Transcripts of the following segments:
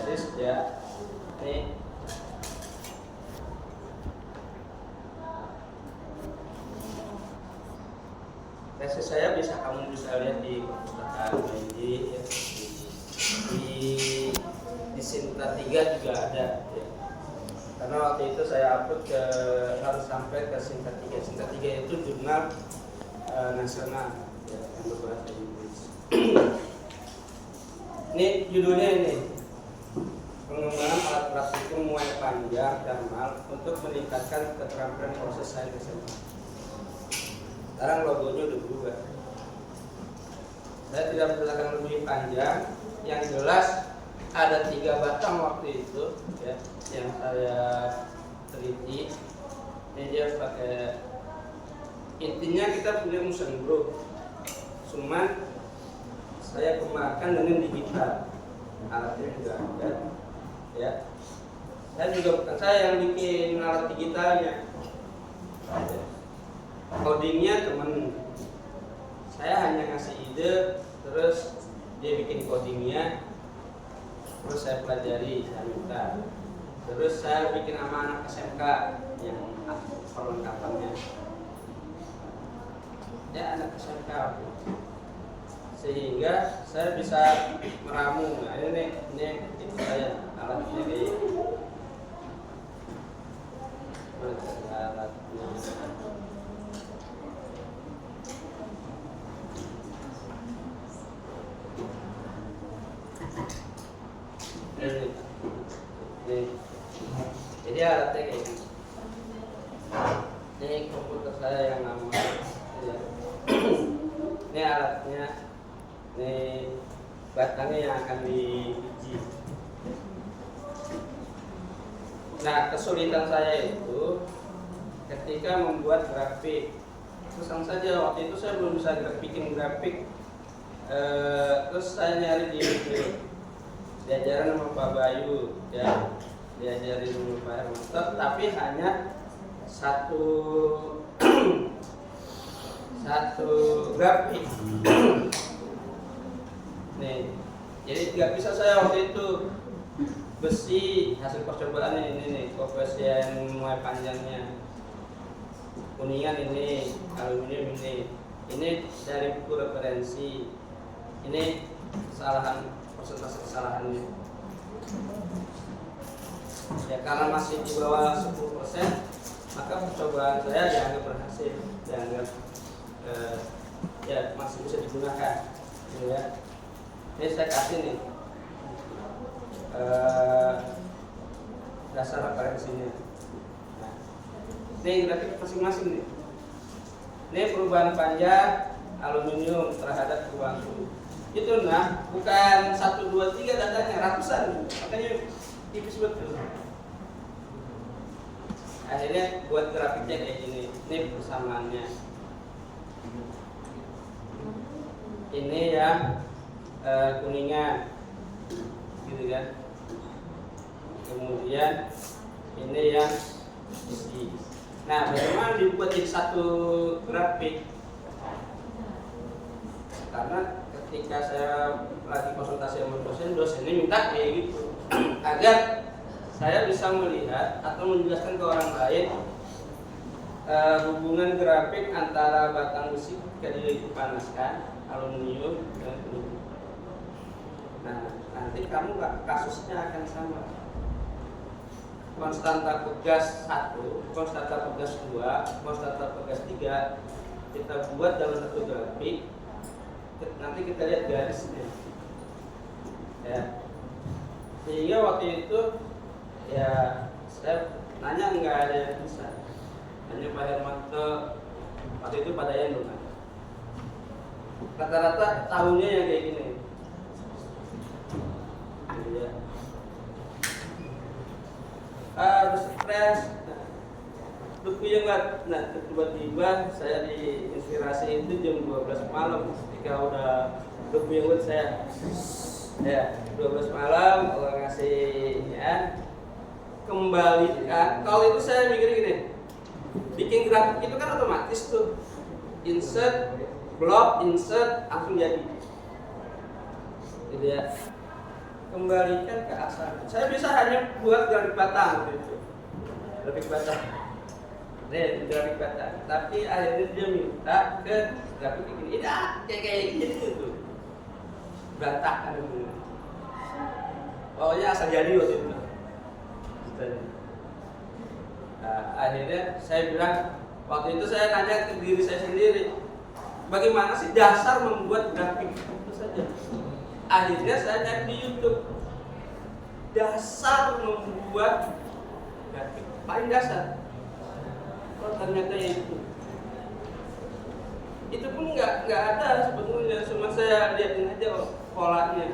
tesis ya. Ini tesis saya kamu bisa lihat di perpustakaan BNJ ya. Di Sinta 3 juga ada ya. Karena waktu itu saya upload harus sampai ke Sinta 3. Sinta 3 itu jurnal nasional ya, yang berbahasa Inggris. Ini judulnya ini, pengembangan alat praktikum muay panjang thermal untuk meningkatkan keterampilan proses sains SMA. Sekarang logonya udah berubah. Saya tidak menjelaskan lebih panjang. Yang jelas ada 3 batang waktu itu ya, yang saya teliti. Ini dia pakai, intinya kita punya motion group, cuman saya kembangkan dengan digital. Alatnya juga ada ya. Saya juga bukan saya yang bikin alat digitalnya, codingnya temen. Saya hanya ngasih ide, terus dia bikin codingnya, terus saya pelajari, saya minta, terus saya bikin sama anak SMK yang perlengkapannya ya, anak SMK, sehingga saya bisa meramu. Nah ini itu saya alatnya kayak alatnya. Jadi alatnya kayak gini. Ini komputer saya yang lama ya. Ini alatnya, ini batangnya yang akan diuji. Nah, kesulitan saya itu ketika membuat grafik. Terus saja waktu itu saya belum bisa bikin grafik. Terus saya nyari di YouTube, diajarin sama Pak Bayu ya, diajarin sama Pak Hermanto, tapi hanya satu grafik. Nih, jadi nggak bisa saya waktu itu besi hasil percobaan ini nih, koefisien muay panjangnya, kuningan ini, aluminium ini dari buku referensi, ini persentase kesalahannya ya. Karena masih di bawah 10%, maka percobaan saya dianggap berhasil, dianggap ya masih bisa digunakan ya. Ini saya kasih nih dasar referensinya. Nah, ini grafik masing-masing nih. Ini perubahan panjang aluminium terhadap perubahan suhu. Itu nah, bukan 1, 2, 3 datanya, ratusan, makanya tipis betul. Akhirnya buat grafiknya kayak gini. Ini persamaannya. Ini yang kuningan, gitu kan. Kemudian ini yang besi. Nah, bagaimana dibuat jadi satu grafik? Karena ketika saya lagi konsultasi sama dosennya minta kayak gitu agar saya bisa melihat atau menjelaskan ke orang lain hubungan grafik antara batang besi ketika dipanaskan, aluminium dan kuning. Nah, nanti kamu kasusnya akan sama. Konstanta pegas 1, konstanta pegas 2, konstanta pegas 3 kita buat dalam satu grafik. Nanti kita lihat garisnya ya. Sehingga waktu itu ya saya nanya, nggak ada yang bisa. Hanya Pak Hermanto waktu itu pada yang belum ada. Rata-rata tahunnya yang kayak gini ya. Harus stres. Buku yang nah tiba-tiba saya diinspirasi itu jam 12 malam ketika udah buku yang buat saya ya 12 malam orang ngasih ya, kembalikan. Kalau itu saya mikir gini, bikin grafik itu kan otomatis tuh, insert, block, insert, langsung jadi gitu ya. kembalikan ke asalnya. Saya bisa hanya buat garis batang gitu, garis batang, garis batang. Tapi akhirnya dia minta ke grafik ini, kayak gini gitu, berantakan itu. Pokoknya asal jadi waktu itu. Nah, akhirnya saya bilang, waktu itu saya nanya ke diri saya sendiri, bagaimana sih dasar membuat grafik itu saja. Akhirnya saya cari di YouTube dasar membuat grafik paling dasar. Oh ternyata itu pun nggak ada sebetulnya, cuma saya lihatin aja polanya.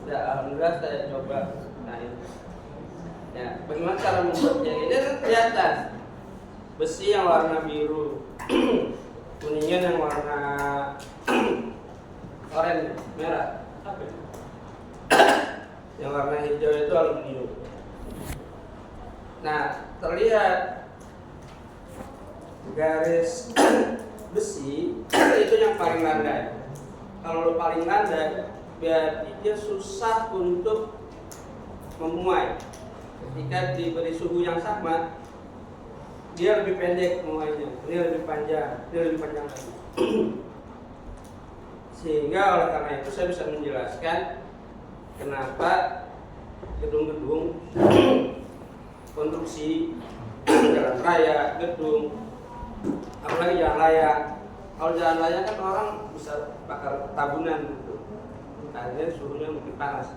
Ya alhamdulillah saya coba. Nah ini, ya bagaimana cara membuatnya? Ini kan kelihatan besi yang warna biru, kuningan yang warna oranye, merah. Apa itu? Yang warna hijau itu aluminium. Nah, terlihat garis besi itu yang paling landai. Kalau paling landai, berarti dia susah untuk memuai. Ketika diberi suhu yang sama, dia lebih pendek memuainya, ini lebih panjang, dia lebih panjang lagi. Sehingga oleh karena itu saya bisa menjelaskan kenapa gedung-gedung konstruksi jalan raya, gedung, apalagi jalan layang. Kalau jalan layang kan orang bisa bakar tabunan gitu, akhirnya suhunya mungkin panas.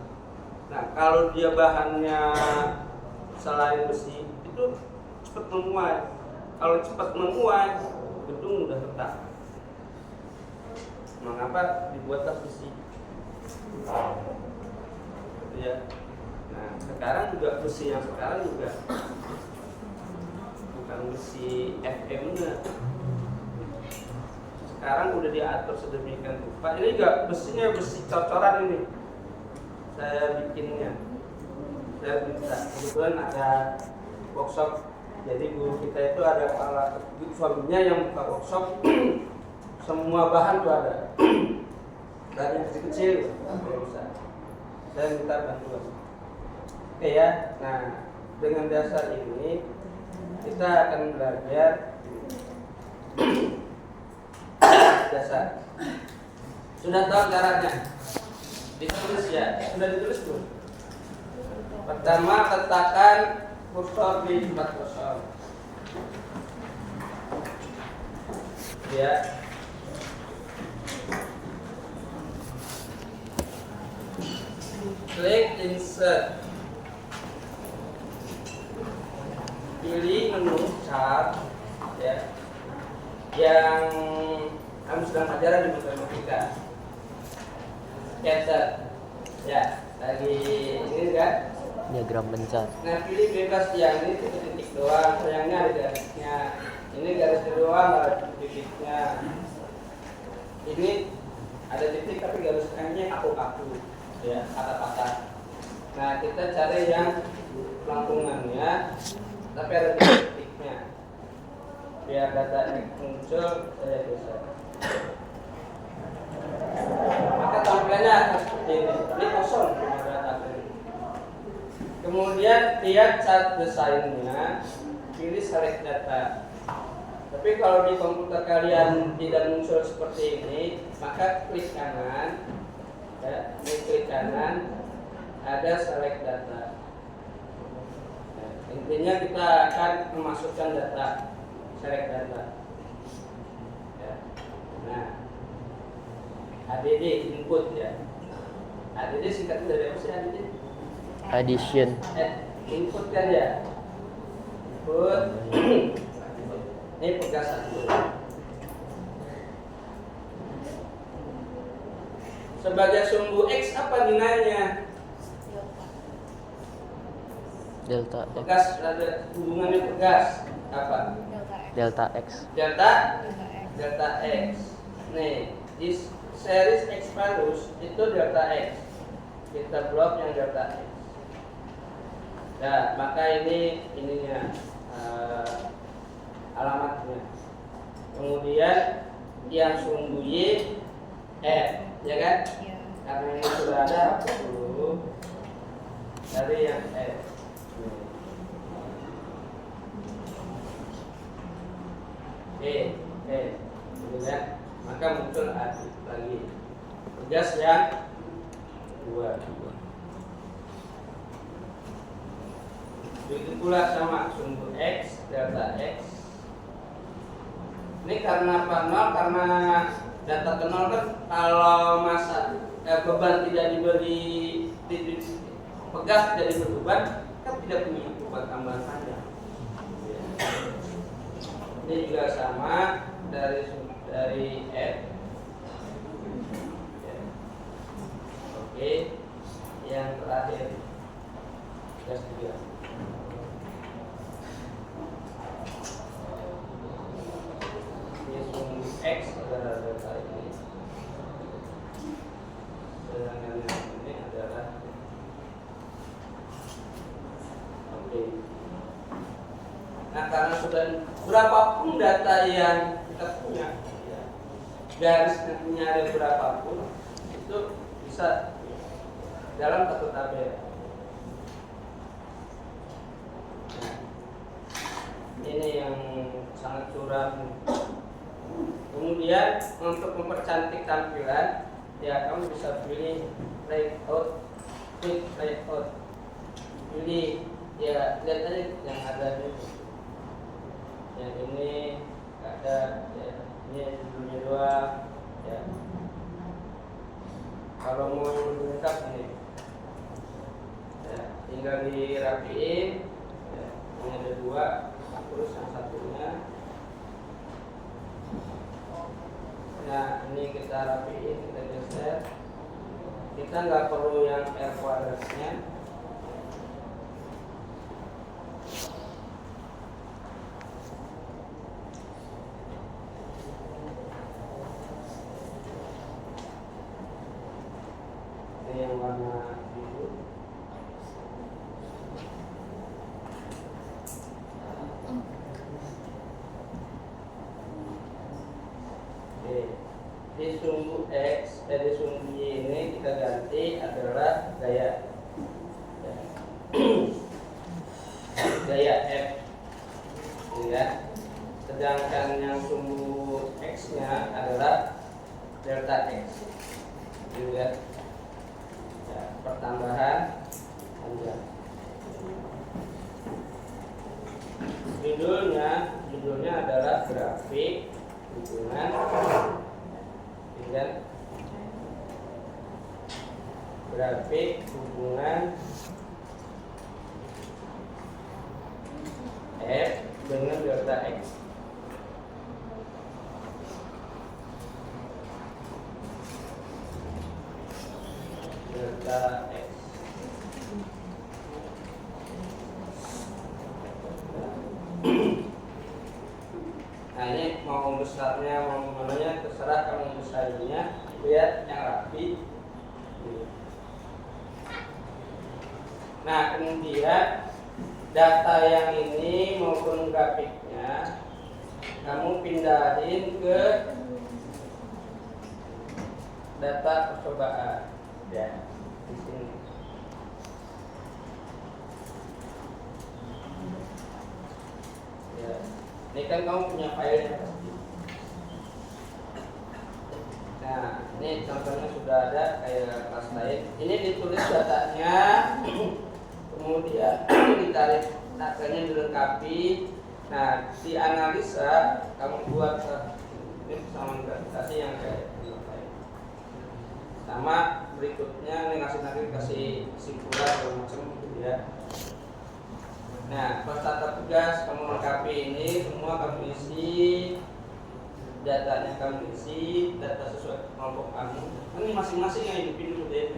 Nah kalau dia bahannya selain besi itu cepat memuai. Kalau cepat memuai, gedung udah retak. Mengapa dibuatlah besi? Ya. Nah, sekarang juga besi yang sekarang juga bukan besi FM-nya. Sekarang udah diatur sedemikian rupa. Ini juga besinya besi cocoran ini. Saya bikinnya. Saya minta. Kebetulan ada workshop. Jadi guru kita itu ada kepala suaminya yang buka workshop. Semua bahan tuh ada. Dari yang kecil sampai besar. Saya minta bantuan. Oke ya. Nah, dengan dasar ini kita akan belajar dasar. Sudah tahu caranya? Ditulis ya? Sudah ditulis belum? Pertama, letakkan kursor di tempat kosong. Ya. Klik insert. Pilih menu chart ya. Yang kamu sedang pelajari di matematika. Scatter. Ya, lagi ini kan diagram bencar. Nah, pilih bebas yang ini titik-titik doang, sayangnya ada garisnya. Ini garis doang, ada titiknya. Ini ada titik tapi garisnya kaku-kaku, ya, patah-patah. Nah, kita cari yang lengkungannya, tapi ada titik-titiknya. Biar data ini muncul, saya bisa. Maka tampilannya akan seperti ini kosong, cuma data ini. Kemudian lihat chart desainnya, pilih select data. Tapi kalau di komputer kalian tidak muncul seperti ini, maka klik kanan, ya, klik kanan, ada select data. Nah, intinya kita akan memasukkan data, select data. Ya. Nah, ADD input ya. ADD singkatnya dari apa sih ADD? Addition. Input kan ya. Input. Ini pegas satu. Sebagai sumbu X apa nilainya? Delta X. Pegas ada hubungannya pegas apa? Delta X. Delta X. Nih, di series X valus itu delta X. Kita blok yang delta X. Nah, maka ini ininya alamatnya. Kemudian yang sumbu Y F, ya kan? Iya. Karena ini sudah ada hapus dulu. dari yang F. Gitu ya. Maka muncul A lagi. Tugas yang 2. Begitu pula sama sumbu X, delta X. Ini karena apa? 0, karena data ke 0 kan kalau masa beban tidak diberi pegas tidak diberi beban kan tidak punya beban tambahan panjang. Ini juga sama dari F. Oke, yang terakhir tugas 3. X adalah data ini, sedangkan yang ini adalah oke. Nah, karena sudah berapapun data yang kita punya, ya, garisnya nyari berapapun itu bisa dalam satu tabel. Nah, ini yang sangat curam. Kemudian untuk mempercantik tampilan, ya kamu bisa pilih layout, klik layout, pilih ya lihat aja yang ada ini, yang ini ada, ya ini judulnya 2, ya. Kalau mau lebih lengkap ini, ya, tinggal dirapiin, ya, ini ada 2, terus yang satunya. Nah, ini kita rapiin, kita geser. Kita nggak perlu yang R kuadratnya. Ini yang warna biru. Di sumbu X dari sumbu Y ini kita ganti adalah gaya gaya F, ya. Sedangkan yang sumbu X nya adalah delta X, ya. Ya, pertambahan panjang. Judulnya adalah grafik hubungan, dan grafik hubungan F dengan delta X. Delta X. Nah, ini mau besarnya mau mananya terserah kamu besarnya, lihat yang rapi. Nah, kemudian data yang ini maupun grafiknya kamu pindahin ke data percobaan, ya, di sini. Ya. Ini kan kamu punya filenya pasti. Nah, ini contohnya sudah ada kayak kelas lain. Ini ditulis datanya, kemudian ditarik datanya dilengkapi. Nah, dianalisa kamu buat ini sama gravitasi yang kayak lain. Sama berikutnya ini nanti kasih kesimpulan segala macam gitu ya. Nah, peserta tugas kamu lengkapi ini semua, kamu isi datanya, kamu isi data sesuai kelompok kamu. Ini masing-masing yang hidupin dulu deh.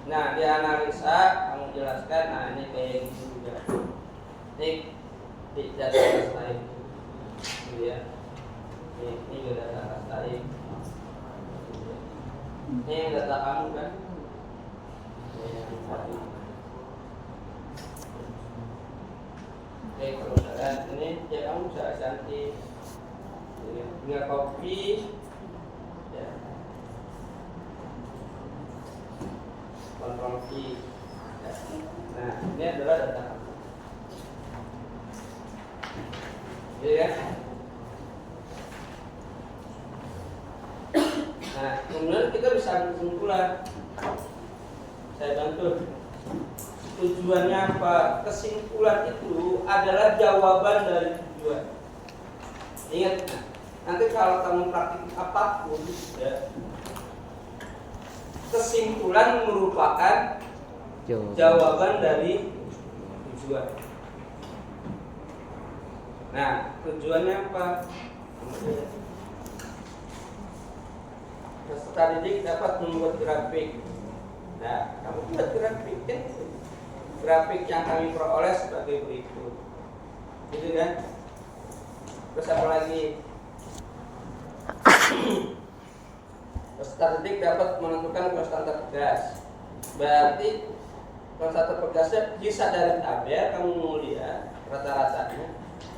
Nah, dianalisa kamu jelaskan. Nah, ini kayak gitu juga. Ini di data kelas lain, gitu ya. Ini juga data kelas lain. Ini yang data kamu kan? Ini yang tadi. Oke, kalau misalkan ini ya kamu bisa cantik, tinggal copy, ya, Ctrl V. Nah, ini adalah data kamu. Iya ya. Nah, kemudian kita bisa ambil kesimpulan. Saya bantu. Tujuannya apa? Kesimpulan itu adalah jawaban dari tujuan. Ingat, nanti kalau kamu praktik apapun, ya, kesimpulan merupakan jawaban dari tujuan. Nah, tujuannya apa? Peserta didik dapat membuat grafik. Nah, kamu buat grafik kan? Grafik yang kami peroleh sebagai berikut, gitu kan? Terus apa lagi? Peserta didik dapat menentukan konstanta pegas. Berarti konstanta pegasnya bisa dari tabel kamu mau lihat rata-ratanya.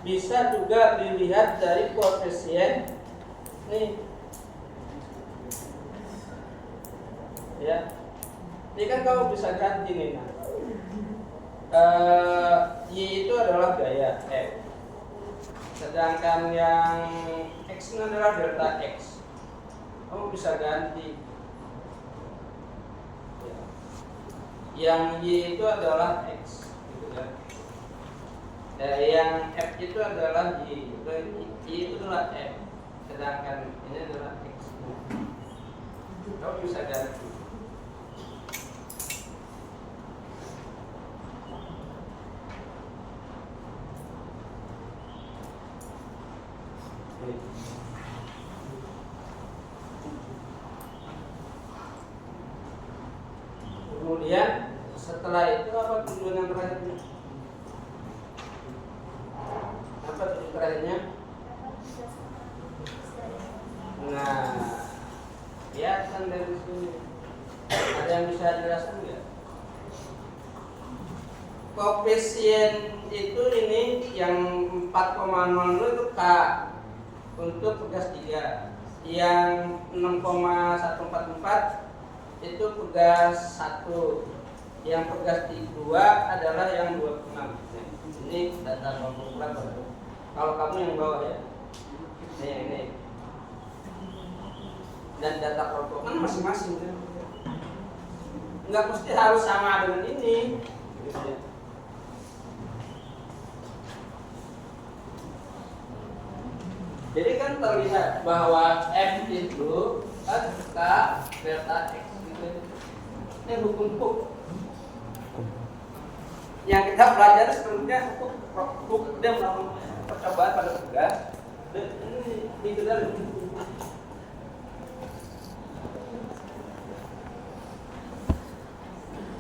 Bisa juga dilihat dari koefisien nih. Ya, ini kan kamu bisa ganti nih. Y itu adalah gaya F, sedangkan yang X ini adalah delta X. Kamu bisa ganti. Ya. Yang Y itu adalah X, gitu kan? Yang F itu adalah Y, itu adalah F, sedangkan ini adalah X. Kamu bisa ganti. Kemudian setelah itu apa tujuan yang terakhirnya? Apa tujuan terakhirnya? Nah, kelihatan dari sini. Ada yang bisa jelaskan nggak? Koefisien itu ini yang 4,00 itu K untuk pegas 3, yang 6,144 itu pegas 1, yang pegas 2 adalah yang 26. Ini data kalkulator. Kalau kamu yang bawah ya, ini. Dan data kalkulator kan masing-masing, nggak mesti harus sama dengan ini. Gitu ya. Jadi kan terlihat bahwa F itu K delta X gitu. Ini hukum. Yang kita pelajari sebelumnya hukum dia melakukan percobaan pada pegas. Ini digelar.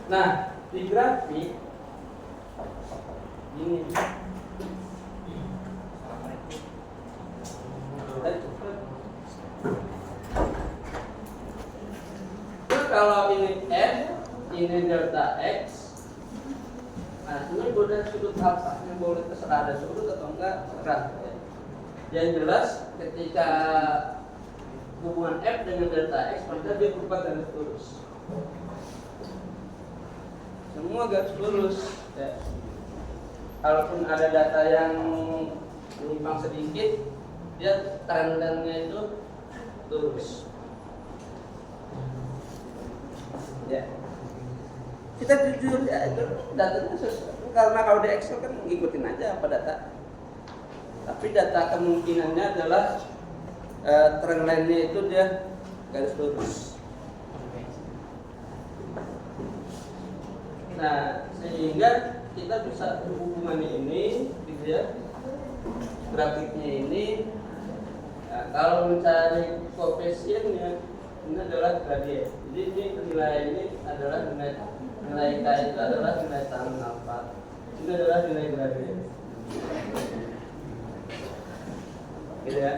Nah, di grafik ini kalau ini F, ini delta X. Nah, ini boleh sudut apa? Ini boleh terserah ada sudut atau enggak, terserah. Yang jelas ketika hubungan F dengan delta X, maka dia berupa garis lurus. Semua garis lurus. Ya. Kalaupun ada data yang menyimpang sedikit, dia trend-nya itu lurus. Ya, kita jujur ya, itu datanya karena kalau di Excel kan ngikutin aja apa data, tapi data kemungkinannya adalah trend line-nya itu dia garis lurus. Nah, sehingga kita bisa hubungannya ini, gitu ya, grafiknya ini. Nah, kalau mencari koefisiennya, ini adalah gradien. Jadi ini nilai ini adalah nilai K itu adalah nilai tangan alfa. Ini adalah nilai gradien. Gitu ya,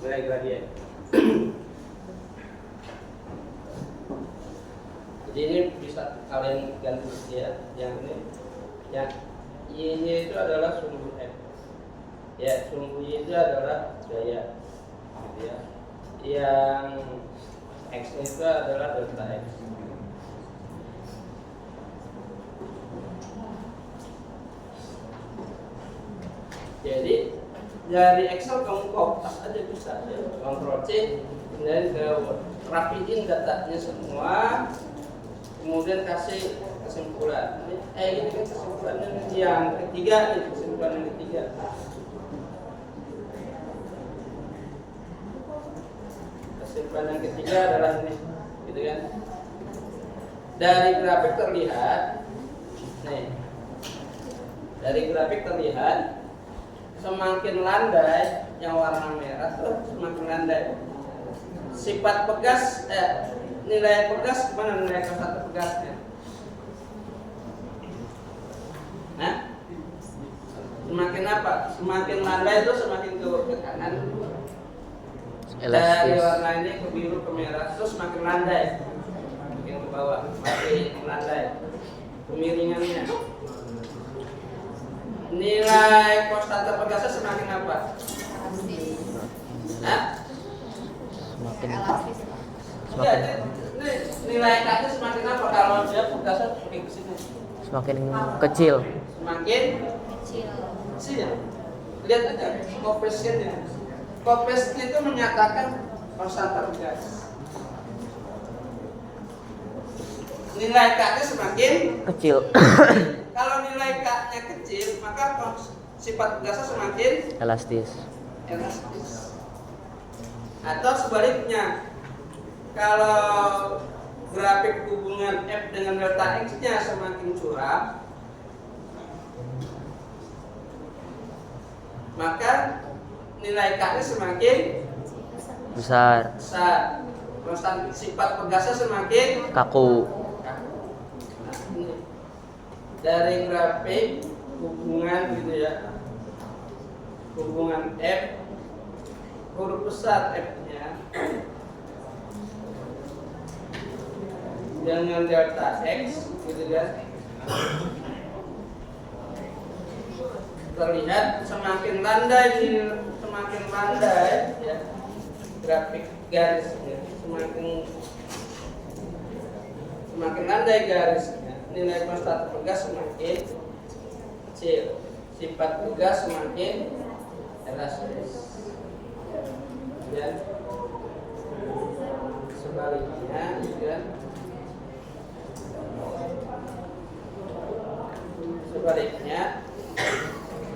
nilai gradien. Jadi ini bisa kalian ganti ya. Yang ini, yang Y-nya itu adalah sumbu F. Ya, sumbu Y itu adalah gaya. Gitu ya. Yang X itu adalah delta X. Jadi dari Excel kamu kopas aja bisa ya. Ctrl C, kemudian ke Word. Rapiin datanya semua, kemudian kasih kesimpulan. Ini kan kesimpulannya yang ketiga nih, kesimpulan yang ketiga. Kesimpulan yang ketiga adalah ini, gitu kan? Dari grafik terlihat, nih, dari grafik terlihat semakin landai yang warna merah tuh semakin landai. Sifat pegas, nilai pegas gimana nilai satu pegasnya? Nah, semakin apa? Semakin landai itu semakin ke kanan. Dari Elastis. warna ini ke biru ke merah terus semakin landai. Makin ke bawah, makin landai. Kemiringannya. Nilai konstanta pegasnya semakin apa? Nah, Semakin ya, nilai K-nya semakin apa kalau dia pegasnya makin ke sini? semakin kecil. Semakin kecil. Lihat aja koefisiennya. Koefisien itu menyatakan konstanta pegas. Nilai K-nya semakin Kecil. kalau nilai K-nya kecil, maka sifat pegasnya semakin Elastis. elastis. Atau sebaliknya, kalau grafik hubungan F dengan delta X-nya semakin curam, maka nilai K-nya semakin Besar. besar. Konstan sifat pegasnya semakin Kaku. Nah, ini. Dari grafik hubungan gitu ya, hubungan F, huruf besar F-nya dengan delta X gitu kan, terlihat semakin landai ya grafik garisnya, semakin landai garisnya, nilai konstanta pegas semakin kecil, sifat pegas semakin elastis. Dan sebaliknya juga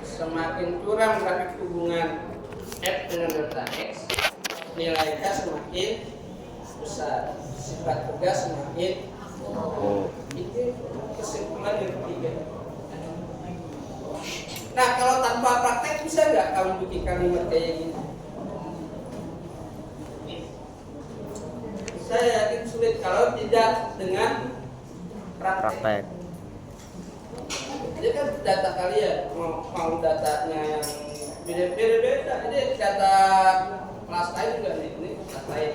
semakin curam grafik hubungan F dengan delta X, nilai K semakin besar, sifat pegas semakin itu kesimpulan yang ketiga. Nah, kalau tanpa praktek bisa nggak kamu bikin kalimat kayak gini? Saya yakin sulit kalau tidak dengan praktek. Jadi kan data kalian mau datanya yang beda-beda. Ini data kelas lain juga nih, ini kelas lain.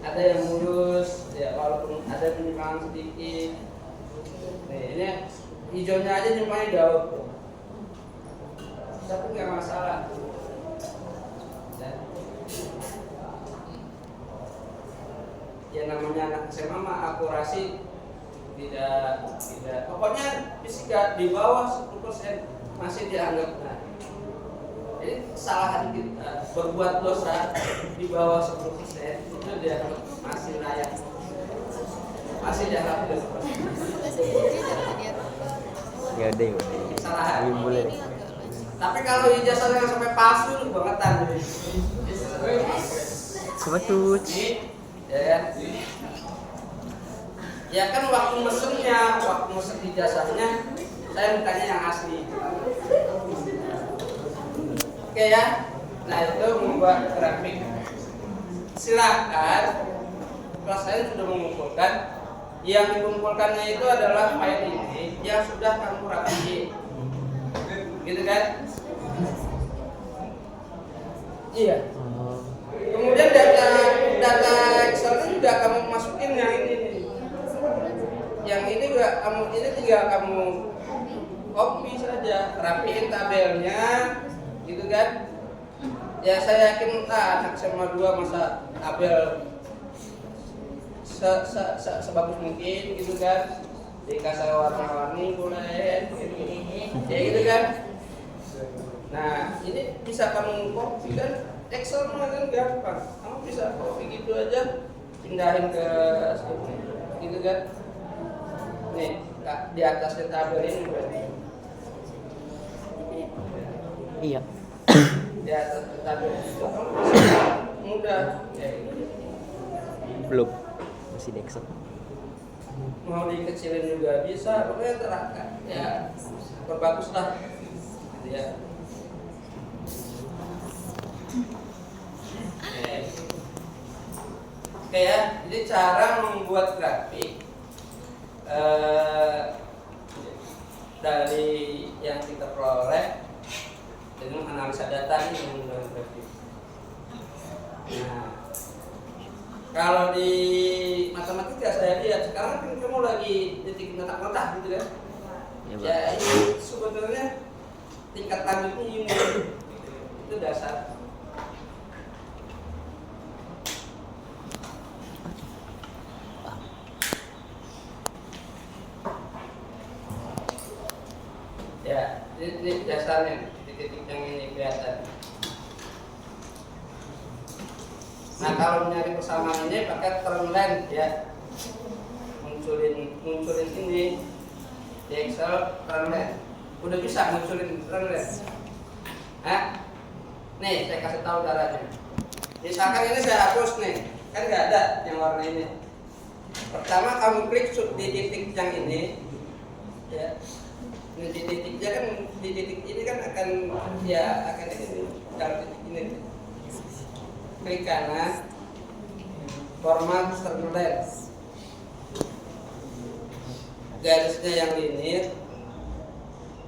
Ada yang mulus, ya walaupun ada penyimpangan sedikit. Nih, ini hijaunya aja nyimpangnya jauh. Tapi nggak masalah. Ya namanya anak SMA mah akurasi tidak pokoknya fisika di bawah 10% masih dianggap benar. Jadi kesalahan kita berbuat dosa di bawah 10% itu dianggap masih layak, masih dianggap dosa. Ya udah. Kesalahan. Boleh. Tapi kalau ijazahnya sampai palsu lu bangetan. Sebetut. Ya kan waktu mesen ijazahnya saya mintanya yang asli. Oke ya. Nah itu membuat grafik. Silakan. Kelas saya sudah mengumpulkan. Yang dikumpulkannya itu adalah file ini yang sudah kamu rapiin. Gitu kan? Iya. Kemudian data Excel juga kamu masukin yang ini nih. Yang ini juga tinggal kamu copy saja, rapiin tabelnya, gitu kan? Ya saya yakin anak SMA 2 masa tabel sebagus mungkin, gitu kan? Dikasih warna-warni boleh, gitu. Ya gitu kan? Nah, ini bisa kamu copy kan, Excel mah kan gampang. Kamu bisa copy gitu aja, pindahin ke sini, gitu kan. Nih, di atasnya tabel ini berarti. Iya. Di atas tabel itu kamu bisa mudah. Ya, ini. Belum. Masih di Excel. Mau dikecilin juga bisa, pokoknya terangkat. Ya, perbagus lah. Gitu ya. Oke ya, jadi cara membuat grafik dari yang kita peroleh dengan analisa data ini menggunakan grafik. Nah, kalau di matematika saya lihat sekarang kan kamu lagi detik letak-letak gitu kan? Ya, Pak. Ya ini sebenarnya tingkat lanjutnya ini itu dasar. Ya, ini dasarnya titik-titik yang ini kelihatan. Nah, kalau mencari persamaan ini pakai term length ya. Munculin ini di Excel term length. Udah bisa munculin term length. Nah, nih saya kasih tahu caranya. Misalkan ini saya hapus nih, kan nggak ada yang warna ini. Pertama kamu klik di titik yang ini, ya. Di titiknya kan di titik ini kan akan ini kalau titik ini klik kanan format term length, garisnya yang linear,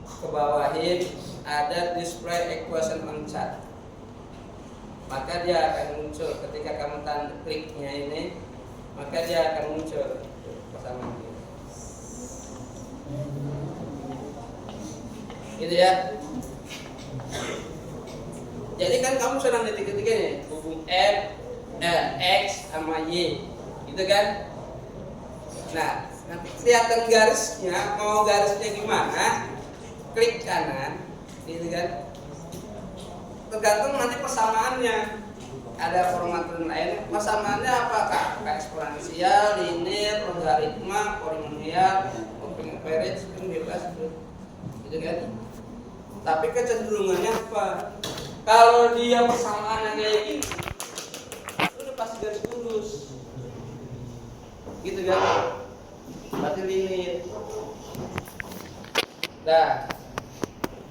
ke bawahin ada display equation on chart, maka dia akan muncul ketika kamu kliknya ini, maka dia akan muncul persamaan ini. Gitu ya. Jadi kan kamu sedang detik-detik ini hubung X sama Y, gitu kan? Nah, nanti kelihatan garisnya, mau garisnya gimana? Klik kanan, gitu kan? Tergantung nanti persamaannya. Ada format lain, persamaannya apakah? Eksponensial, linear, logaritma, polinomial, open average, kan bebas tuh, gitu kan? Tapi kecenderungannya apa? Kalau dia persamaannya kayak gini, itu udah pasti garis lurus, gitu kan? Berarti linear. Nah,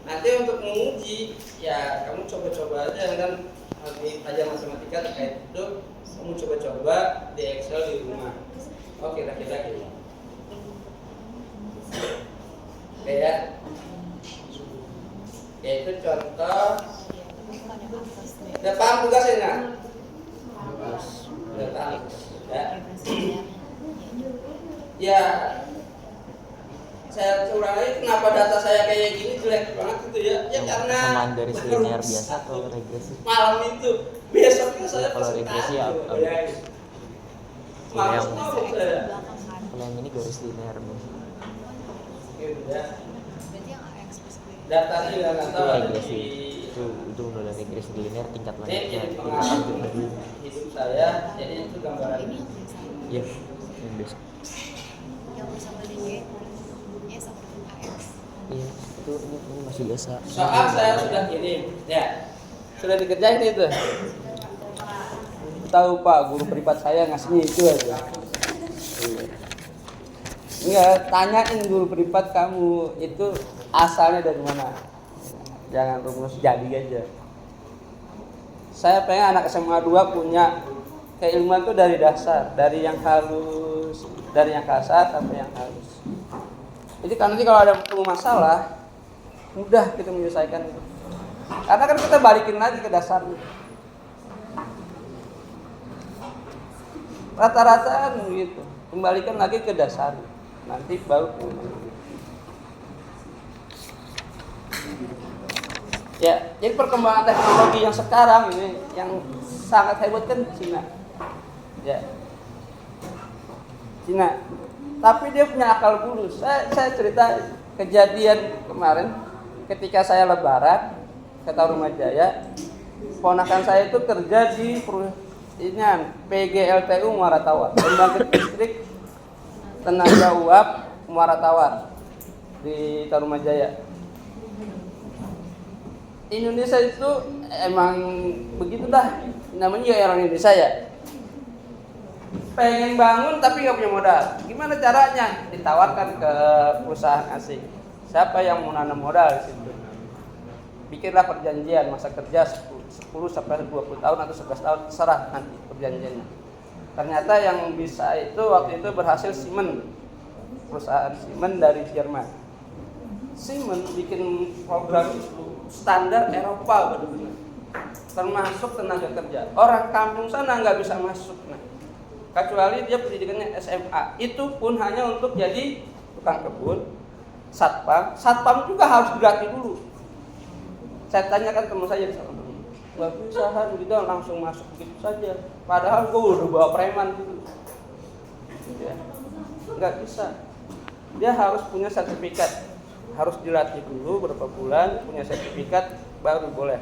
nanti untuk menguji, ya kamu coba-coba aja kan, lagi ajar matematika terkait itu, kamu coba-coba di Excel di rumah. Oke, laki-laki. Oke ya. Yaitu contoh. Udah paham tugasnya nggak? Udah paham. Ya. Ya. Saya ulang lagi, kenapa data saya kayak gini jelek banget gitu ya? Ya karena persamaan garis linear biasa atau regresi? malam itu, besoknya saya Kalau regresi ya, malam yang tahu saya. kalau yang ini garis linear biasa. Gitu ya. Datanya juga nggak tahu. Regresi itu udah regresi linear tingkat Ini lanjutnya. jadi pengalaman hidup saya, jadi itu gambaran. Iya, yang biasa. Yang bersama dengan Y sama dengan AX. Iya, itu ini masih biasa. Soal saya sudah kirim, ya sudah dikerjain itu. Tahu Pak, guru privat saya ngasihnya itu aja. Enggak, tanyain guru privat kamu itu asalnya dari mana. Jangan rumus jadi aja. Saya pengen anak SMA 2 punya keilmuan itu dari dasar, dari yang halus, dari yang kasar sampai yang halus. Jadi nanti kalau ada masalah, mudah kita menyelesaikan itu. Karena kan kita balikin lagi ke dasarnya. Rata-rata gitu, kembalikan lagi ke dasar. Nanti baru ya, jadi perkembangan teknologi yang sekarang ini yang sangat hebat kan Cina. Ya. Cina. Tapi dia punya akal bulus. Saya cerita kejadian kemarin ketika saya lebaran, ke Tarumajaya. Ponakan saya itu kerja di PGLTU Muara Tawar, pembangkit listrik tenaga uap Muara Tawar di Tarumajaya. Indonesia itu emang begitu dah, namanya juga orang Indonesia ya. Pengen bangun tapi nggak punya modal. Gimana caranya? Ditawarkan ke perusahaan asing. Siapa yang mau nanam modal di situ? Bikinlah perjanjian masa kerja 10 sampai 20 tahun atau 11 tahun, terserah nanti perjanjiannya. Ternyata yang bisa itu waktu itu berhasil Siemens, perusahaan Siemens dari Jerman. Siemens bikin program itu standar Eropa benar-benar, termasuk tenaga kerja. Orang kampung sana nggak bisa masuk, kecuali dia pendidikannya SMA. Itu pun hanya untuk jadi tukang kebun, satpam. Satpam juga harus dilatih dulu. Saya tanyakan teman saya di sana, nggak bisa kan gitu langsung masuk begitu saja. Padahal gue udah bawa preman gitu. Ya, nggak bisa. Dia harus punya sertifikat. Harus dilatih dulu berapa bulan, punya sertifikat baru boleh.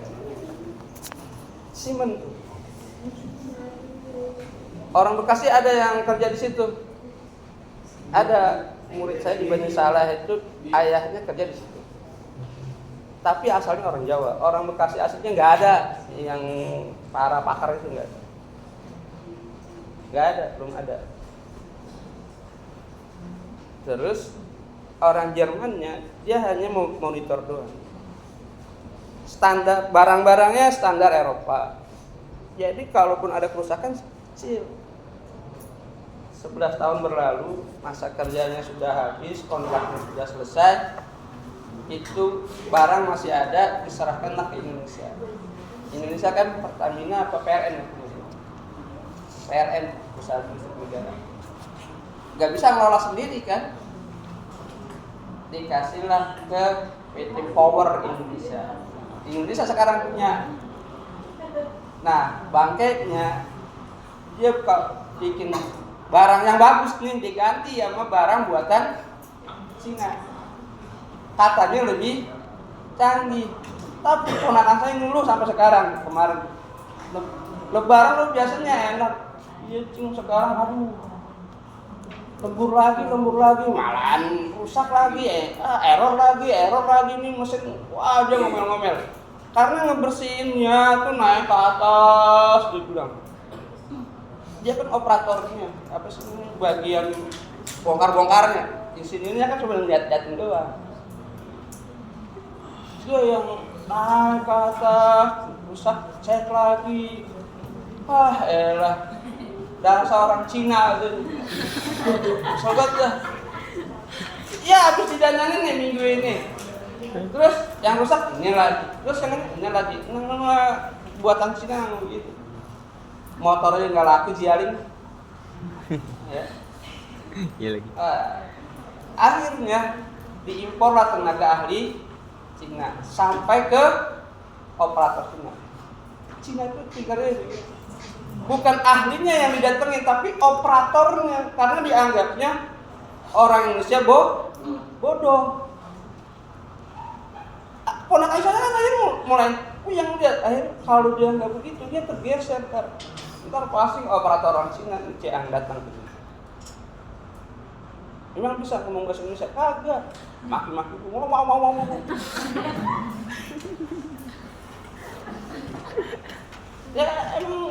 Siemens. Orang Bekasi ada yang kerja di situ. Ada murid saya di Bani Salah itu ayahnya kerja di situ. Tapi asalnya orang Jawa. Orang Bekasi aslinya nggak ada yang para pakar itu nggak ada. Nggak ada, belum ada. Terus orang Jermannya dia hanya mau monitor doang. Standar barang-barangnya standar Eropa. Jadi kalaupun ada kerusakan kecil. 11 tahun berlalu, masa kerjanya sudah habis, kontraknya sudah selesai. Itu barang masih ada, diserahkanlah ke Indonesia. Indonesia kan Pertamina apa PLN? PLN, perusahaan listrik negara. Gak bisa ngelola sendiri kan? Dikasihlah ke PT Power Indonesia. Indonesia sekarang punya. Nah, bangkainya dia bikin barang yang bagus nih diganti sama barang buatan Cina. Katanya lebih canggih. Tapi ponakan saya ngeluh sampai sekarang. Kemarin Lebaran lu biasanya enak. Iya, cing sekarang aduh. Lembur lagi, malahan rusak lagi, error lagi nih mesin. Wah, dia ngomel-ngomel. Karena ngebersihinnya tuh naik ke atas, dia bilang. Dia kan operatornya, apa sih bagian bongkar-bongkarnya. Di sininya kan cuma lihat-liatin doang. Dia yang naik ke atas, rusak, cek lagi. Ah, elah. Dasar orang Cina tuh. Sobat dah. Ya habis didandanin nih minggu ini. Terus yang rusak ini lagi. Terus yang ini lagi. Nah, buatan Cina gitu. Motornya nggak laku jialing. Ya. Iya lagi. Akhirnya diimporlah tenaga ahli Cina sampai ke operator Cina. Cina itu tinggalnya gitu. Bukan ahlinya yang didatengin, tapi operatornya, karena dianggapnya orang Indonesia bodoh. Ponakan saya kan akhirnya mulai yang lihat, akhirnya kalau dia nggak begitu dia tergeser. Ntar pasti operator orang Cina yang datang ke sini. Emang bisa ngomong bahasa Indonesia? Kagak. Maki-maki mau. Ya emang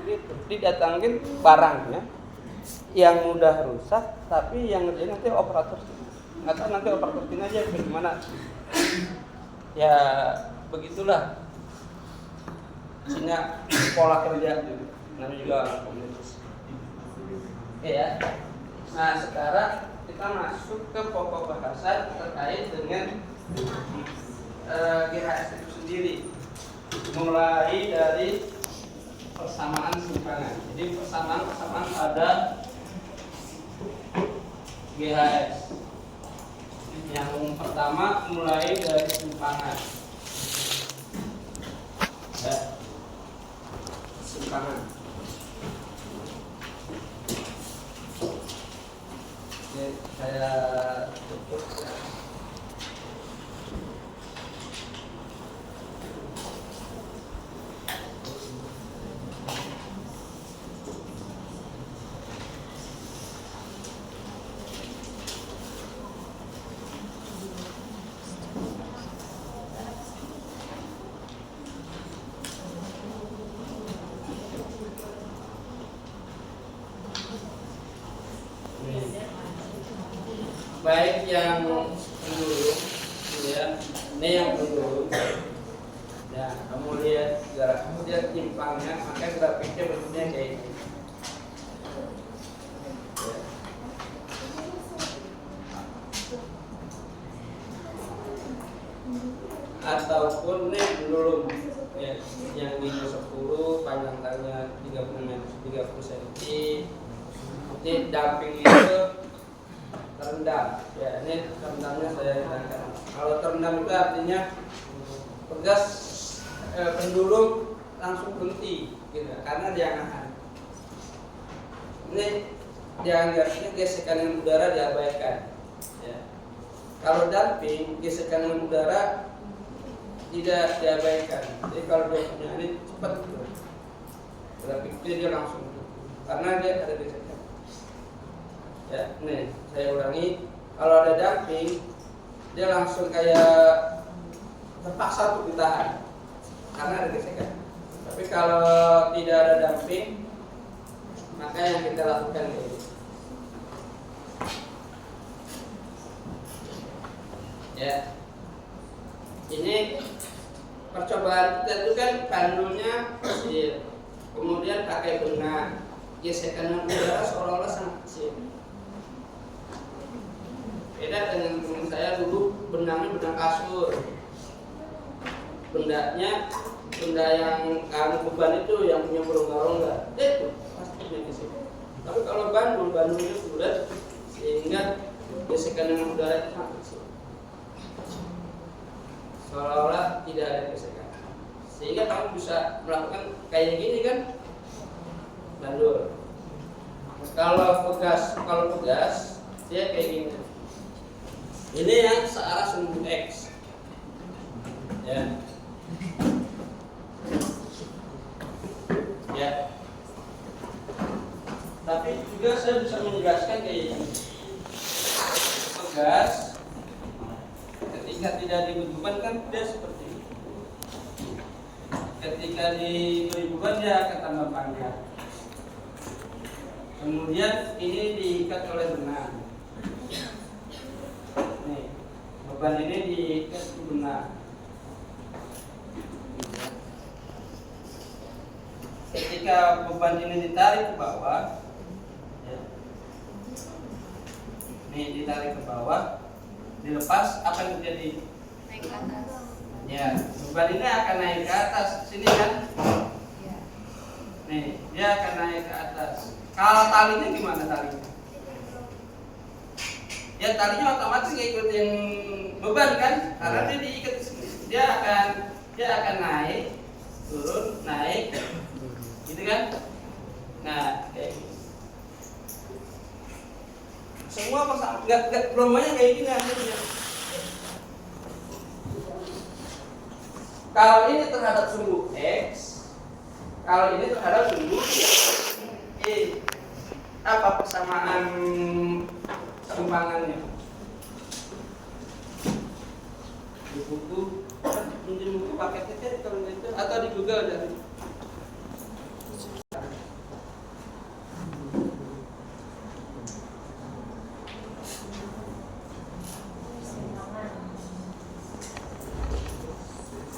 begitu, didatangin barangnya yang udah rusak, tapi yang ngerjain nanti operator Cina. Nggak tahu nanti operator Cina aja bagaimana. Ya begitulah Cina pola kerja, namanya juga orang komunis. Ya. Nah sekarang kita masuk ke pokok bahasan terkait dengan GHS itu sendiri. Mulai dari persamaan simpangan. Jadi persamaan pada GHS. Yang pertama mulai dari simpangan. Ya. Simpangan. Oke, saya tutup. baik yang pendulum, ya, ini yang pendulum. Ya, kamu lihat kamu lihat timpangnya, maka grafiknya bentuknya kayak ini. Ya. Ataupun ini pendulum, ya, yang di 10, panjang talinya 30 cm. Ini damping itu terendam, ya, ini terendamnya saya hilangkan. Kalau terendam itu artinya pegas pendulum langsung berhenti, gitu, karena dia nahan. Ini dianggapnya gesekan dengan udara diabaikan. Ya. Kalau damping, gesekan dengan udara tidak diabaikan. Jadi kalau dia punya ini cepat, gitu. Grafiknya dia langsung, karena dia ada gesekan. Ya, nih saya ulangi. Kalau ada damping, dia langsung kayak terpaksa untuk ditahan karena ada gesekan. Tapi kalau tidak ada damping, maka yang kita lakukan ini, ya, ini percobaan kita itu kan bandulnya kecil, kemudian pakai benang, gesekan udara seolah-olah sangat kecil. Beda dengan teman saya dulu, benangnya benang kasur, benda yang beban itu yang punya berongga-rongga, itu pasti punya gesekan. Tapi kalau bandulnya bulat, sehingga gesekan dengan udara itu sangat kecil, seolah-olah tidak ada gesekan, sehingga kamu bisa melakukan kayak gini kan, bandul. Kalau pegas dia kayak gini. Ini yang searah sumbu X, ya. Ya. Tapi juga saya bisa menjelaskan kayak ini. Pegas ketika tidak diberi kan dia seperti ini. Ketika diberi beban dia akan tambah panjang. Kemudian ini diikat oleh benang. Nih, beban ini diikat di benang. Ketika beban ini ditarik ke bawah, ya. Nih ditarik ke bawah, dilepas, apa yang terjadi? Naik ke atas. Ya, beban ini akan naik ke atas, sini kan? Ya. Nih, dia akan naik ke atas. Kalau talinya gimana talinya? Ya talinya otomatis ngikutin beban kan? Karena dia diikat di sini. Dia akan naik, turun, naik, gitu kan? Nah, kayak gitu. Semua pasang, nggak belumnya kayak gini akhirnya. Kalau ini terhadap sumbu X, kalau ini terhadap sumbu Y, apa persamaan simpangannya? Di buku, di buku paketnya kalau itu, atau di Google jadi.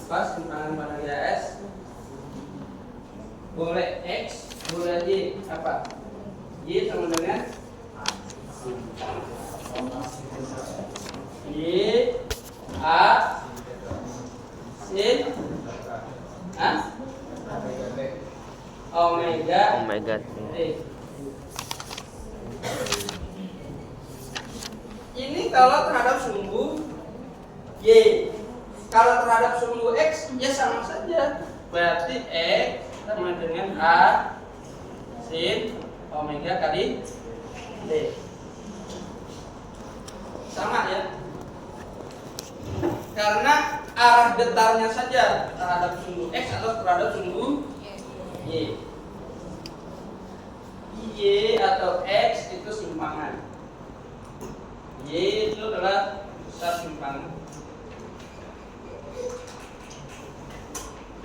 Pas simpangan pada GS, boleh X, boleh Y, apa? Y sama dengan Y A sin omega T. Ini kalau terhadap sumbu Y. Kalau terhadap sumbu X, ya sama saja. Berarti X sama dengan A sin omega kali T. Sama ya. Karena arah detarnya saja terhadap sumbu X atau terhadap sumbu Y. Y atau X itu simpangan. Y itu adalah pusat simpangan.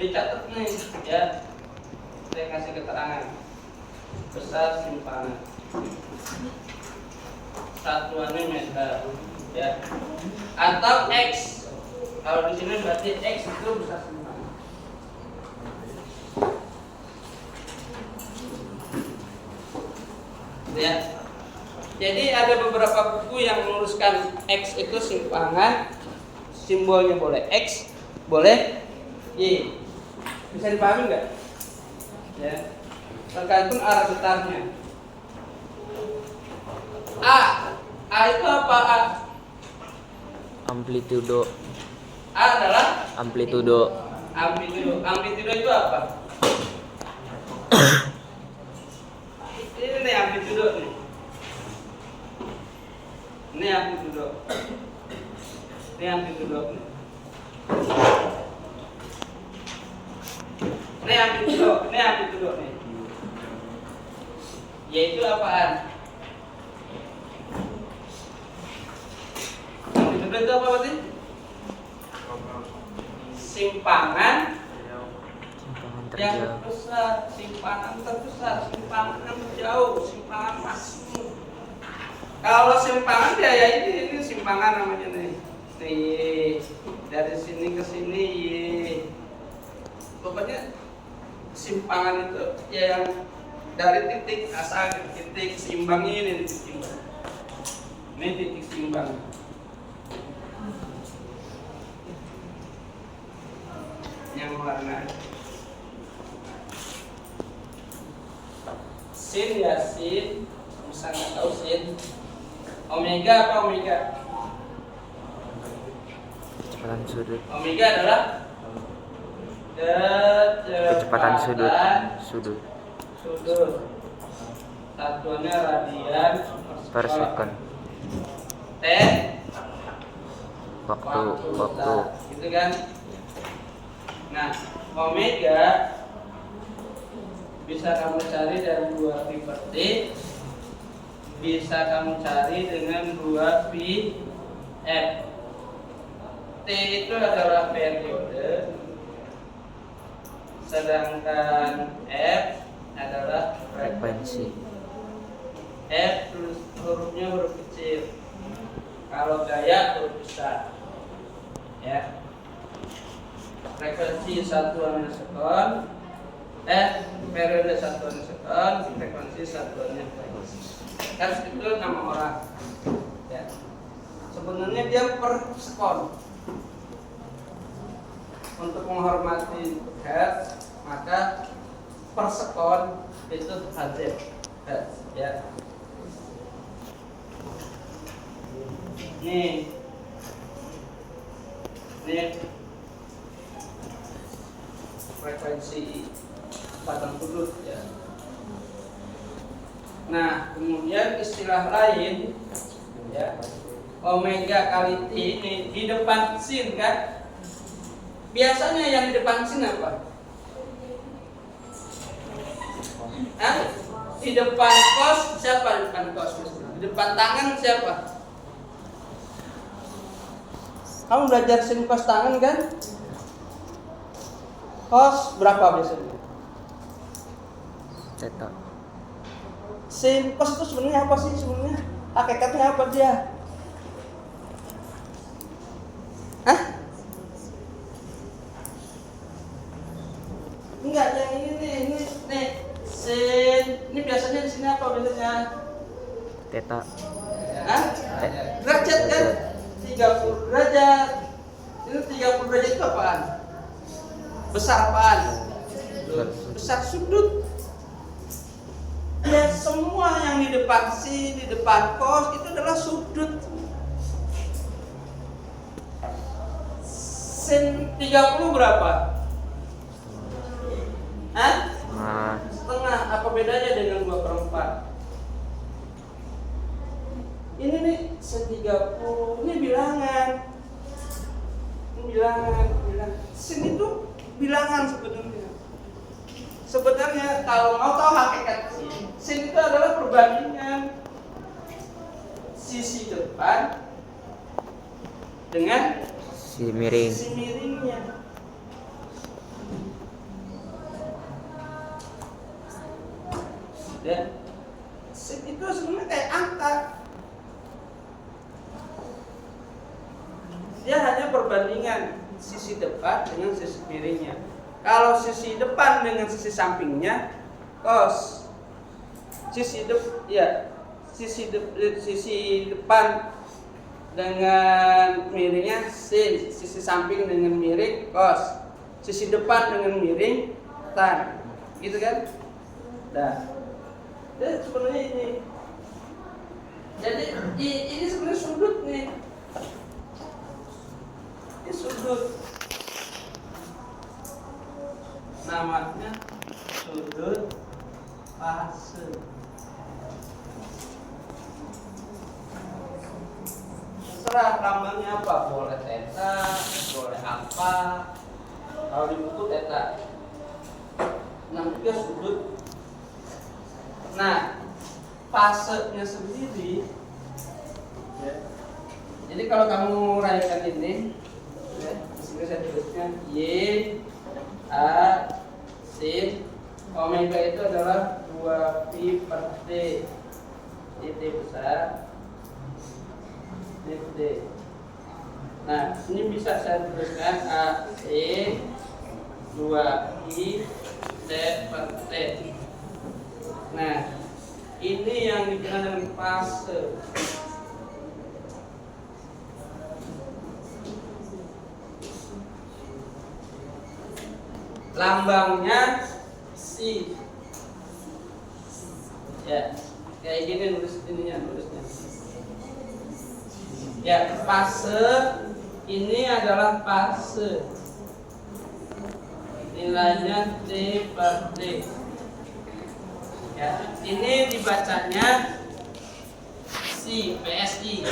Dicatat nih ya, saya kasih keterangan besar simpangan. satuannya meter, ya. Atau X. Kalau di sini berarti X itu besar simpangan. Ya. Jadi ada beberapa buku yang menuliskan X itu simpangan, simbolnya boleh X, boleh Y. Bisa dipahami nggak? Ya. Tergantung arah getarnya. A itu apa? A Amplitudo. A adalah Amplitudo. Amplitudo itu apa? Ini nih amplitudo nih. Ini amplitudo. Ini amplitudo nih. Ini amplitudo nih. Yaitu apaan? Amplitudo itu apa berarti? Simpangan yang terbesar, simpangan terbesar, simpangan terjauh, simpangan maksimum. Kalau simpangan ya ini simpangan namanya nih. Nih dari sini ke sini, pokoknya simpangan itu ya yang dari titik asal ke titik seimbang ini titik seimbang. Ini titik seimbang. Yang warna sin ya sin, bisa nggak tahu sin. Omega apa omega? Kecepatan sudut. Omega adalah Kecepatan sudut. Sudut. Satuannya radian Per second. T Waktu. gitu kan. Nah, omega bisa kamu cari dari 2 pi per T, bisa kamu cari dengan 2 pi F. T itu adalah periode, sedangkan F adalah Frekuensi. F hurufnya huruf kecil, kalau gaya huruf besar, ya. Frekuensi satuannya sekon, periode satuannya sekon, frekuensi satuannya frekuensi. Hertz itu nama orang, ya. Sebenarnya dia per sekon. Untuk menghormati hertz, maka per sekon itu Hz, ya. Nih frekuensi batang sudut, ya. Nah, kemudian istilah lain, ya, omega kali T ini di depan sin kan? Biasanya yang di depan sin apa? Di depan cos siapa? Di depan cos. Di depan tangan siapa? Kamu belajar sin cos tangan kan? Cos berapa biasanya? Theta. Sin cos itu sebenarnya apa sih sebenarnya? Hakikatnya apa dia? Enggak, yang ini nih sin. Ini biasanya di sini apa biasanya? Theta. Derajat kan? 30 derajat. Ini 30 derajat itu apaan? Besar apaan? Besar sudut. Ya, semua yang di depan sin, di depan cos itu adalah sudut. Sin 30 berapa? Setengah. Apa bedanya dengan 2/4? Ini nih sin 30. Ini bilangan. Sin itu bilangan sebenarnya kalau mau tahu hakikat sin itu adalah perbandingan sisi depan dengan Si miring. sisi miringnya. Ya, sin itu sebenarnya kayak angka. saja perbandingan sisi depan dengan sisi miringnya. Kalau sisi depan dengan sisi sampingnya cos, sisi depan dengan miringnya sin, sisi samping dengan miring cos, sisi depan dengan miring tan, gitu kan? Nah, sebenarnya ini. Jadi ini sebenarnya sudut nih. Ini sudut. Namanya sudut fase. Terserah lambangnya apa, boleh theta, boleh apa. Kalau di buku theta. Namanya sudut. Nah, fasenya sendiri ya. Jadi kalau kamu uraikan ini ya, disini saya tulisnya Y A sin omega itu adalah 2 pi per T. Ini T besar, ini T. Nah, ini bisa saya tuliskan A sin 2 pi T per T. Nah, ini yang dikenal dengan fase. Lambangnya si. Ya, kayak gini nulisnya. Ya, fase ini adalah fase. Nilainya T per T. Ya, ini dibacanya si PSI.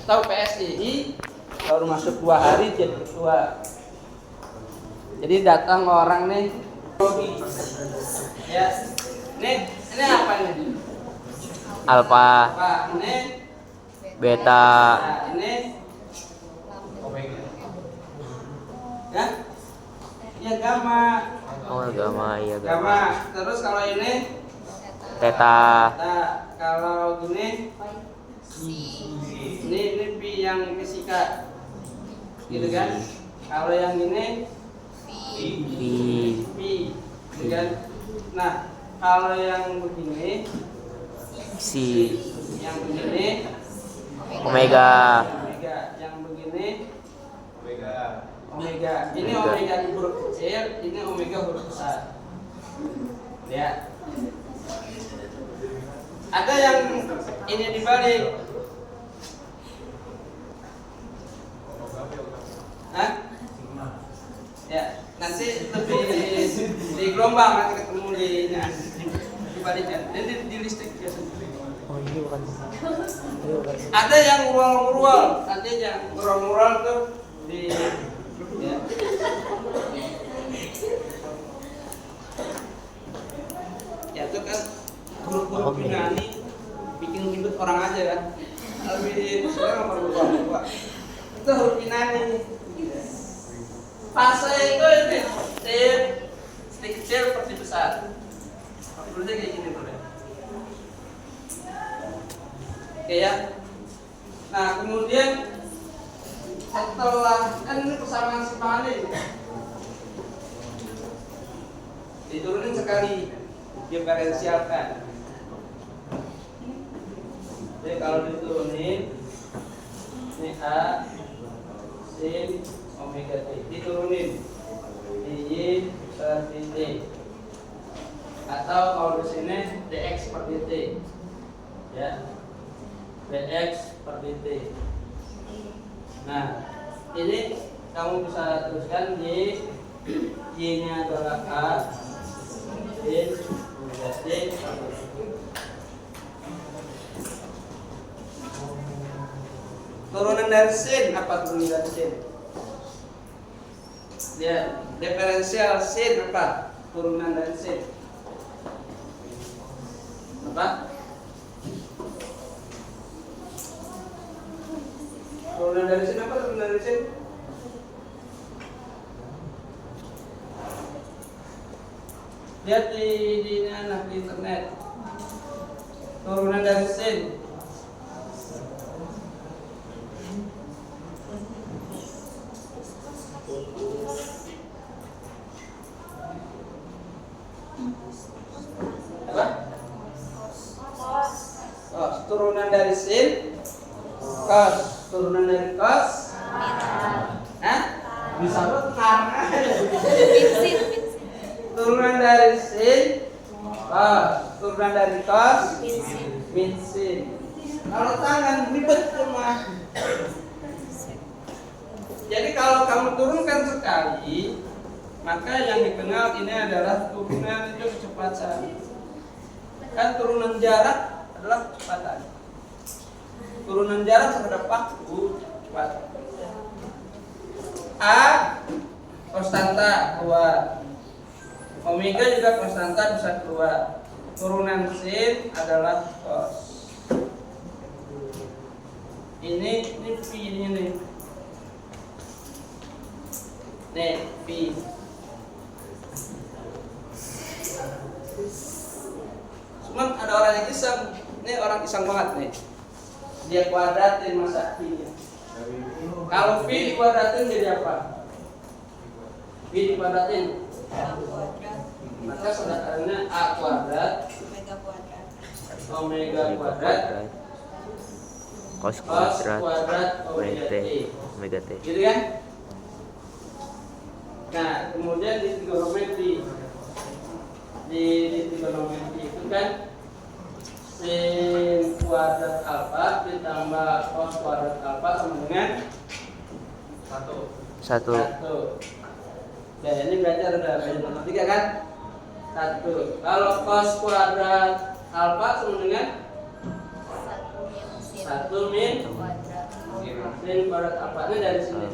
Tahu PSI baru masuk 2 hari jadi ketua. Jadi datang orang nih, ya, ini apa ini? Alfa, Ini beta, nah, ini omega. Ya, ya gamma. oh gamma, iya gamma. Gamma. Terus kalau ini Theta, nah, kalau gini ini pi yang fisika, gitu kan? Kalau yang ini pi, gitu kan? Nah, kalau yang begini si, yang begini omega, yang begini omega. Ini omega huruf kecil, ini omega huruf besar. Ya. Ada yang ini dibalik. Hah? Ya, nanti lebih di gelombang nanti ketemu di baliknya. Nanti di listrik biasa. oh ini bukan, Ada yang ngural, ada yang ngural tuh di ya. Ya itu kan huruf-huruf Yunani bikin ribet orang aja kan. Lebih sekarang perlu Pak. Itu huruf Yunani. Fase itu ini sedikit kecil seperti besar. Tulisnya kayak gini boleh. Oke ya. Nah kemudian setelah kan ini persamaan simpanan ini diturunin sekali, diferensialkan. Jadi kalau diturunin ini A sin omega T diturunin di Y per T, atau kalau di sini dx per dt, ya, dx per dt. Nah ini kamu bisa teruskan di Y-nya adalah A sin omega T. Turunan dari sin, apa turunan dari sin? Ya, diferensial sin apa? Turunan dari sin. Apa? Turunan dari sin apa? Turunan dari sin? Lihat di internet. turunan dari sin. Apa? Cos, turunan dari sin. Cos, turunan dari cos. Hah? Bisa karena Vincent. turunan dari sin. Cos, turunan dari cos. Min sin. Kalau tangan ribet cuma. Jadi kalau kamu turunkan sekali, maka yang dikenal ini adalah turunan itu kecepatan. Kan turunan jarak adalah kecepatan. Turunan jarak terhadap waktu kecepatan. A konstanta keluar. Omega juga konstanta bisa keluar. Turunan sin adalah cos. Ini V ini nih. Nih V. Cuman ada orang yang iseng. Ini orang iseng banget nih. Dia kuadratin masa V-nya. Kalau V dikuadratin jadi apa? V dikuadratin. Maka saudaranya A kuadrat Omega kuadrat Cos Cos kuadrat kuadrat Omega T. Omega T. Gitu kan? Nah, kemudian di trigonometri di trigonometri itu kan sin kuadrat alfa ditambah cos kuadrat alfa sama dengan 1. 1. Dan ini berarti ada beda matematika kan? 1. Kalau cos kuadrat alfa sama dengan 1 min sin kuadrat alfa ini dari sini.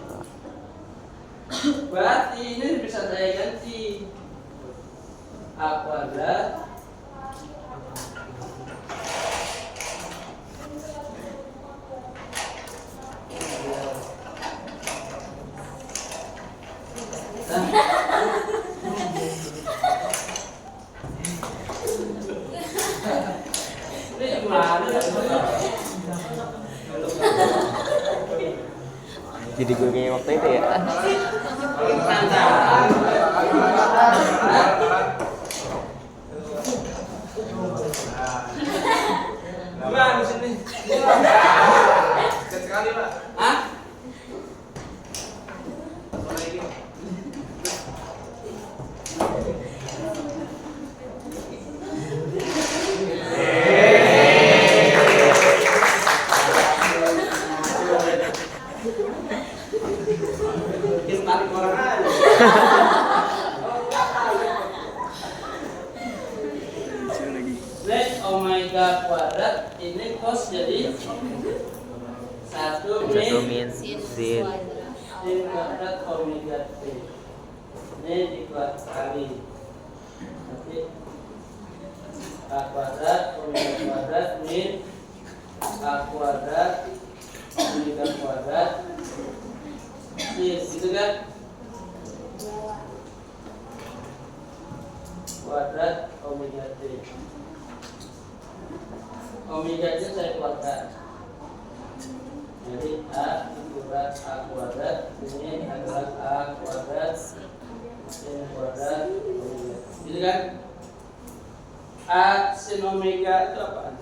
Berarti ini bisa saya ganti A kuadrat ini gimana? Jadi gue kayak waktu itu ya. Gimana di sini? Sekali Pak. Hah? Bikin tarik orang aja. Net omega kuadrat ini cos jadi 1 min Sin sin kuadrat omega t. Ini dikuat kali. Nanti A kuadrat omega kuadrat min A kuadrat omega kuadrat sin, gitu kan? Kuadrat omega t. Omega nya saya keluarkan. Jadi A kuadrat A kuadrat ini adalah A kuadrat sin kuadrat omega. Gitu kan? A sin omega itu apaan?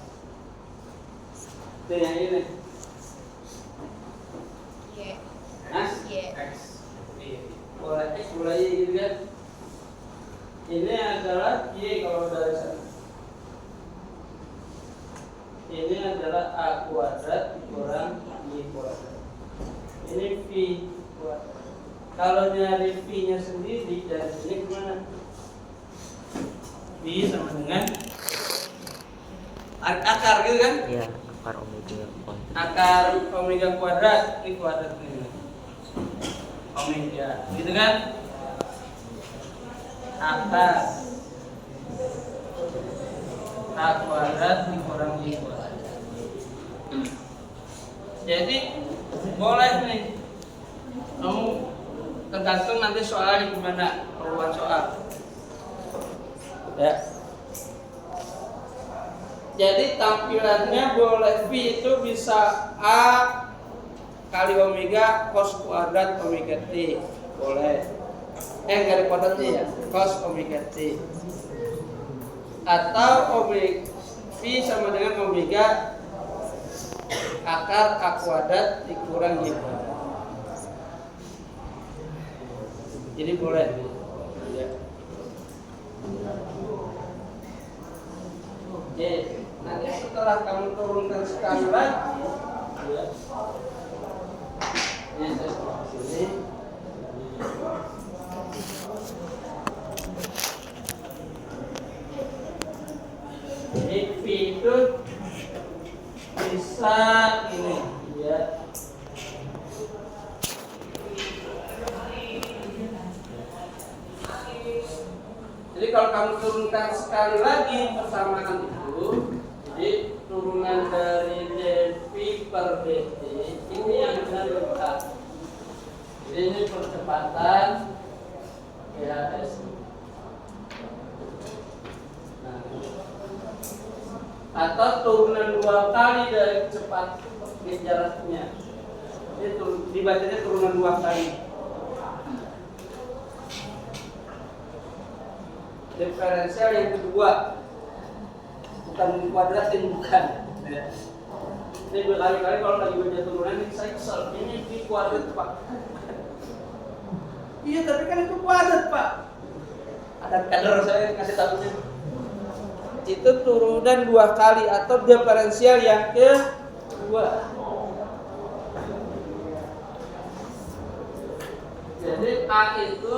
Itu yang ini. Hah? Boleh X boleh Y gitu kan? Ini adalah Y kalau dari sana. Ini adalah A kuadrat kurang Y kuadrat. Ini V kuadrat. Kalau nyari V-nya sendiri dari sini gimana? V sama dengan akar gitu kan? Iya, akar omega kuadrat. Akar omega kuadrat, ini kuadrat ini. Omega, gitu kan? Akar A kuadrat dikurang Y kuadrat. Jadi boleh nih, kamu tergantung nanti soalnya gimana perubahan soal. Ya. Jadi tampilannya boleh V itu bisa A kali omega cos kuadrat omega T. Boleh. Nggak ada potensi ya, cos omega T. Atau omega V sama dengan omega akar A kuadrat dikurang Y kuadrat. Jadi boleh. Ya. Oke, nanti setelah kamu turunkan sekali lagi, ya. Ini saya tulis sini. Jadi V itu bisa ini, ya. Jadi kalau kamu turunkan sekali lagi persamaan itu, jadi turunan dari dV per dt ini yang benar A. Jadi ini percepatan PHS. Nah, atau turunan 2 kali dari cepat jaraknya. Ini dibacanya turunan 2 kali. Diferensial yang kedua, bukan dikuadratin, bukan. Ya. Ini berkali-kali kalau lagi baca turunan ini saya kesel. Ini di kuadrat Pak. Iya tapi kan itu kuadrat Pak. Ada kader saya ngasih tahu sih. Itu turunan 2 kali atau diferensial yang kedua. Jadi A itu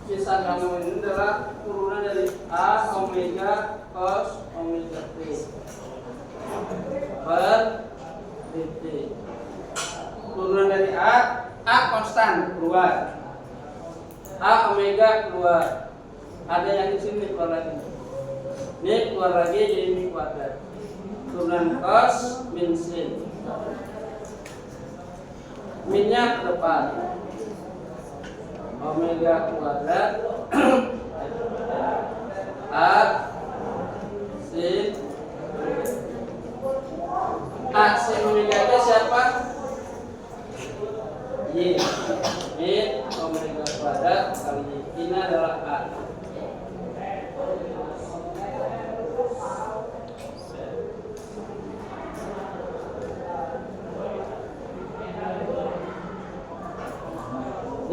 kisah kamu ini adalah turunan dari A omega cos omega T per dt. Turunan dari A konstan keluar, A omega keluar, ada yang di sini keluar lagi, ini keluar lagi jadi ini kuadrat. Turunan cos min sin, minnya ke depan. Omega kuadrat A sin omega itu siapa? Y. Min omega kuadrat kali Y. Ini adalah A.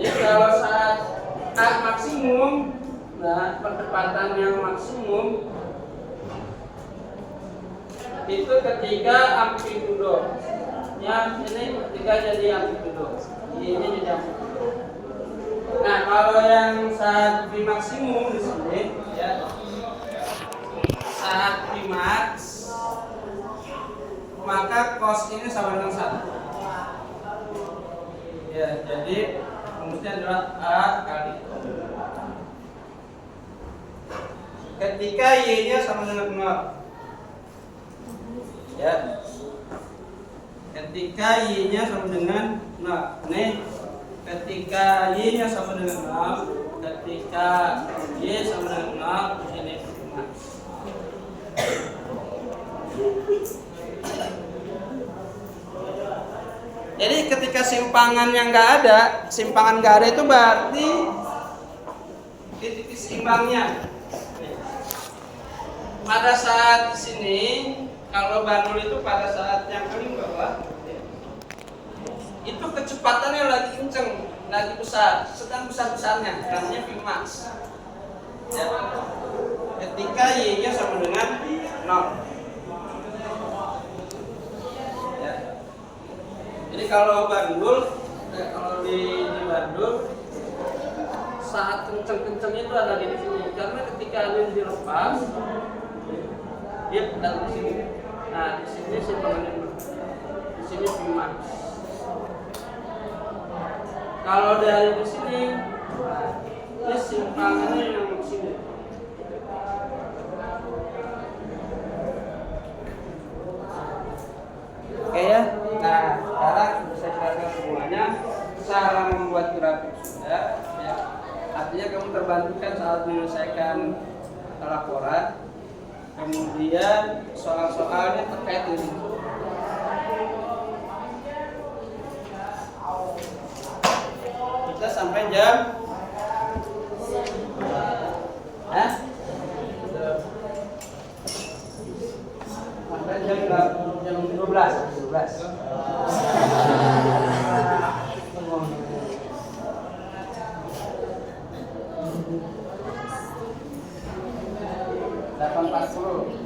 Jadi kalau saat A maksimum, nah percepatan yang maksimum itu ketika amplitudo. Ya, ini ketika jadi amplitudo. Ini jadi amplitudo. Nah, kalau yang saat V maksimum di sini, ya, saat V max, maka cos ini sama dengan 1. Ya, jadi rumusnya adalah A kali. Ketika Y-nya sama dengan 0. Ya. Ketika Y-nya sama dengan 0. Nih, ketika Y-nya sama dengan 0, ketika Y sama dengan 0, ini max. Jadi ketika simpangan yang simpangan nggak ada itu berarti titik seimbangnya. Pada saat di sini, kalau bandul itu pada saat yang paling bawah, itu kecepatannya lagi kenceng, lagi besar, sedang besar-besarnya, namanya Vmax. Ya. Ketika Y-nya sama dengan 0. Jadi kalau bandul, kalau di bandul saat kenceng-kencengnya itu ada di sini, karena ketika ini dilepas, dia datang di sini. Nah di sini simpangannya, di sini Vmax. Kalau dari di sini, ini simpangannya yang di sini. Oke ya. Nah, sekarang saya jelaskan semuanya cara membuat grafik sudah. Ya. Artinya kamu terbantukan saat menyelesaikan laporan. Kemudian soal-soalnya terkait dengan itu. Kita sampai jam Hah? Sampai jam 12. Delapan 40.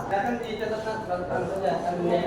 Akan dicatat saja.